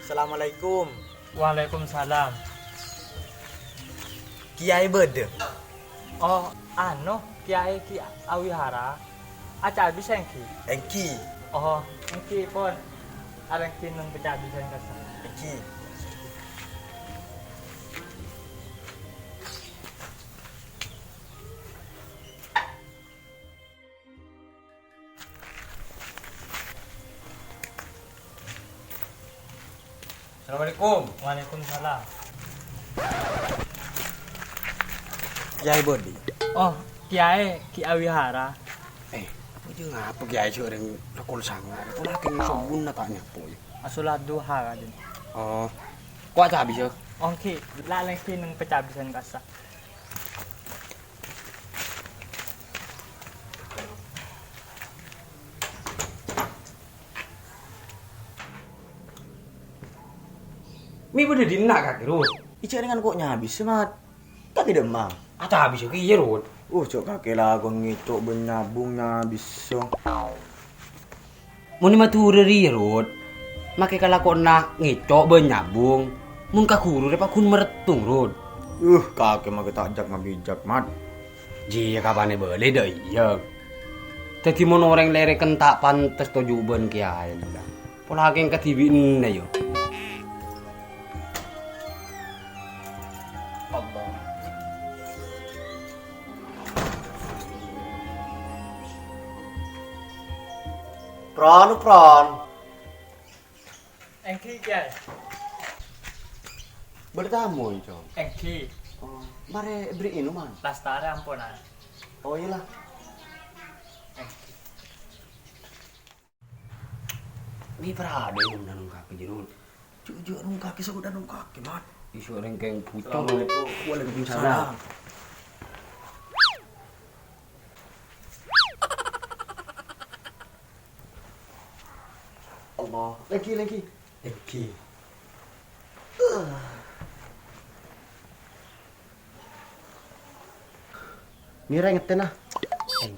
Assalamualaikum. Waalaikumsalam. Kiai bede. Oh, Kiai Ki Awihara. Aca bisa engki. Engki. Oh, engki pun areng kinung pecah bisa kasa. Engki. Assalamualaikum. Waalaikumsalam. Kiai bede. Oh, Kiai Ki Awihara. Apa je ngapa kiai seuring lekol sangar. Kula kene sobun na tanya poy. Asulat duha kadin. Oh. Kok aja habis yo. Oh, ki laleng kinung pecah bisa kasa. Mi bede dina kak Rut. Ica dengan koknya habis semat. Tak tidak mah. Aja habis yo ki Rut. Cok kakek lah gua ngicok benyabungnya bisa. Mun mah tureri Rut. Make kala kok nak ngicok benyabung. Mun ka guru repa kun meretung Rut. Kakek mah kita ajak mah bijak mat. Ji kapane boleh deh iya. Dadi mun orang lere kentak pantes to juben kiai. Pola akeh kadibine yo. Allah. Pron. Engki Kiai. Bertamu cok. Engki Oh, mare beri minuman. lastare ampunan. Oh iyalah. Mi parade nang nang kaki jenun. Cucu nung kaki saudara nung kaki mat. Isu orang keng pucong. Assalamualaikum. Waalaikumsalam. Allah. Lagi. Eki. Mira ngetin ah.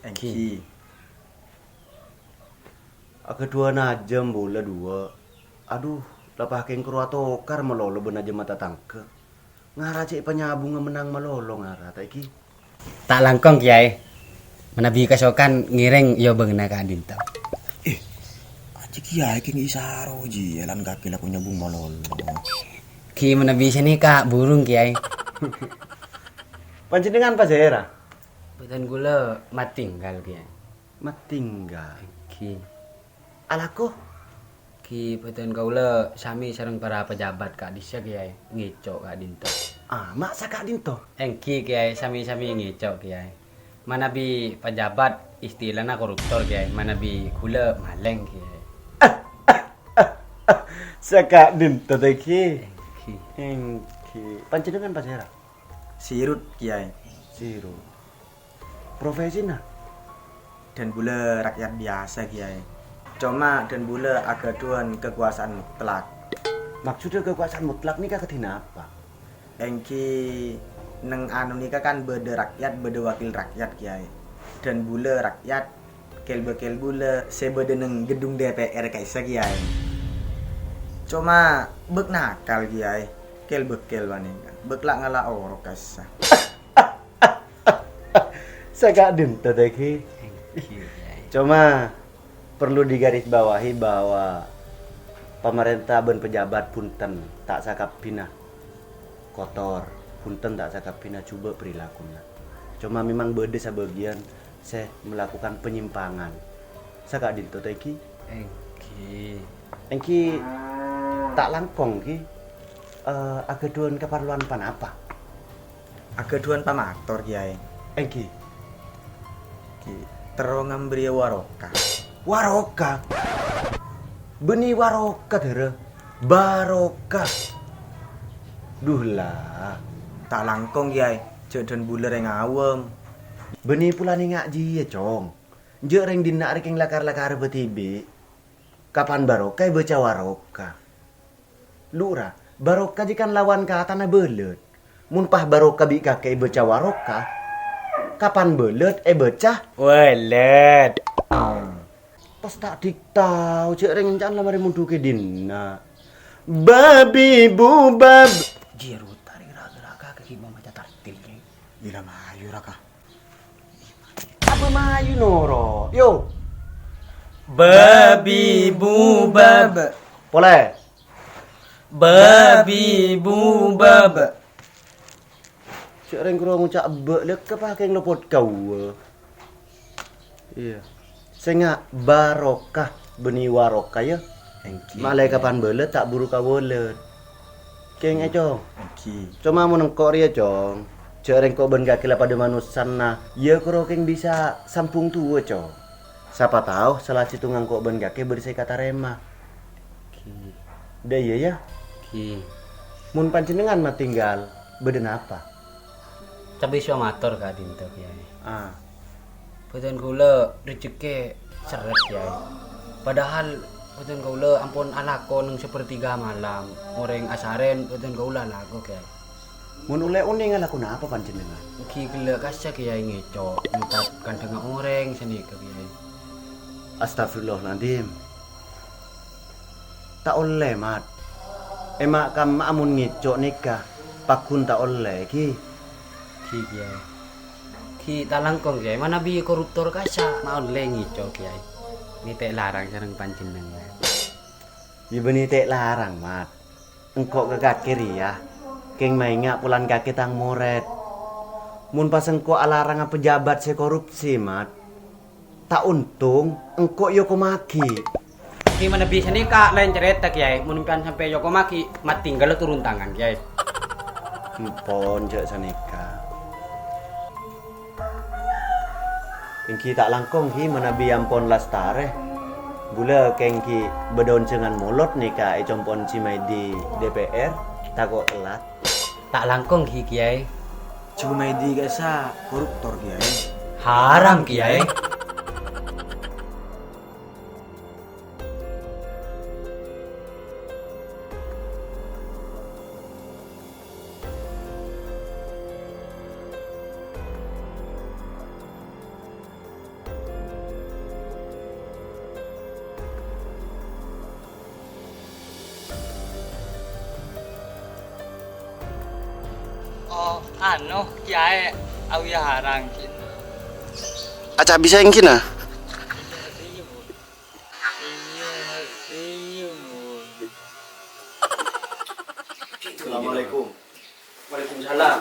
Engki. Aku dua najem bola dua. Aduh, lapah keng kruato kar melolo ben aja mata tangke. Ngara cek penyabung menang melolo ngara ta iki. Tak langkong kiai. Menabi kasokan ngiring yo beungna ka Adinta. Aji kiai kini isaro ji. Elan kaki lah punya bung malolo. Ki menabi sini ka burung kiai. Panjenengan Pak Zaira? Betan gula matinggal kiai. Matinggal. Ki Alaku betan kaula sami sareng para pejabat ka disya kiai ngicok ka Adinta. mak saka dinto. Engki kiai sami-sami ngicok kiai. Manabi pejabat istilahna koruptor kiai. Manabi gula maleng kiai. Saka dinto ta iki. Engki. Engki. Panjenengan Pak Zaira? Sirut kiai. Zero. Profesina? Dan bula rakyat biasa kiai. Cuma dan bula agaduan kekuasaan mutlak. Maksudnya kekuasaan mutlak nih kedina apa? Engki neng anu nika kan bede rakyat bede wakil rakyat kiai. Dan bula rakyat kel bula sebede neng gedung DPR kaisa kiai. Cuma bek nakal kiai. Kel wani. Bek lak ngala orok kaisa. Saka dinto ta iki. Engki kiai. Cuma perlu digarisbawahi bahwa pemerintah dan pejabat punten tak sakap pina kotor, punten tak sakap pina coba perilakunya. Cuma memang beda sebagian saya melakukan penyimpangan. Saka dinto ta iki. Engki. Engki tak langkong ki agaduan keperluan pan apa? Agaduan pamaktor kiai. Engki Ki terong ngambri waroka. waroka. Beni waroka dere. Baroka. Duh lah. Tak langkong kiai. Cek dan buler yang awem. Beni pula nih ngaji ya cong. Jek reng dina rek lakar-lakar betibe. Kapan baroka baca waroka. Lura, baroka jikan lawan ka tanah belet. Mun pah baroka bi kakek baca waroka. Kapan belet baca Welet. pas tak diktau cek reng jangan lamare mundu ke dina. Babi bubab. Jiru tarik raga kaki mau macam tartil ke. Gila mayu raka. Apa mayu noro? Yo. Babi bubab. Boleh. Babi bubab. Cik reng kuro ngucap be lek ke pakai ngelopot kau. Iya. Senga barokah beni warokah ya. Engki. Malai kapan bele tak buru kawolet. Keng cong. Engki. Cuma menengkok dia cong. Cik reng kok ben kaki pada manusan nah. Ya kuro keng bisa sampung tua cong. Siapa tahu salah situ ngangkok ben kaki berisai kata remah. Dah iya ya. Ki. Mun panjenengan mah tinggal beden apa? Cabai iso amator ka dinto kiai. Ah. Boten kula rezeki seret kiai. Padahal boten kula ampun alakon nang sepertiga malam. Oreng asaren boten kula lago kiai. Mun ule uning ngalakun apa panjenengan? Ki kula kasa kiai ngecok mutat kandeng oreng seni ke kiai. Astagfirullahaladzim. Tak oleh mat. Emak kam amun ngecok nikah. Pakun tak oleh ki. Ki kiai. Ki talangkong kiai mana bi koruptor kasa mau lengi cok kiai. Ni tek larang sareng panjenengan. Di beni tek larang mat. Engkok ke kaki ya. Keng mainga pulan kaki tang moret. Mun pas engkok alarang pejabat se korupsi mat. Tak untung engkok yo komaki. Ki mana bisa nikah lain cerita kiai. Mun impian sampai Yokomaki mat tinggal turun tangan kiai. Empon cek sanika. Engki tak langkong ki menabi ampon lastare. Gula kengki bedon cengan mulot nika ecompon cimai di DPR takut telat. Tak langkong ki kiai. Cuma di kasa koruptor kiai. Haram kiai. Oh, anu kiai awi harang kin. Acak bisa yang kina? Assalamualaikum. Waalaikumsalam.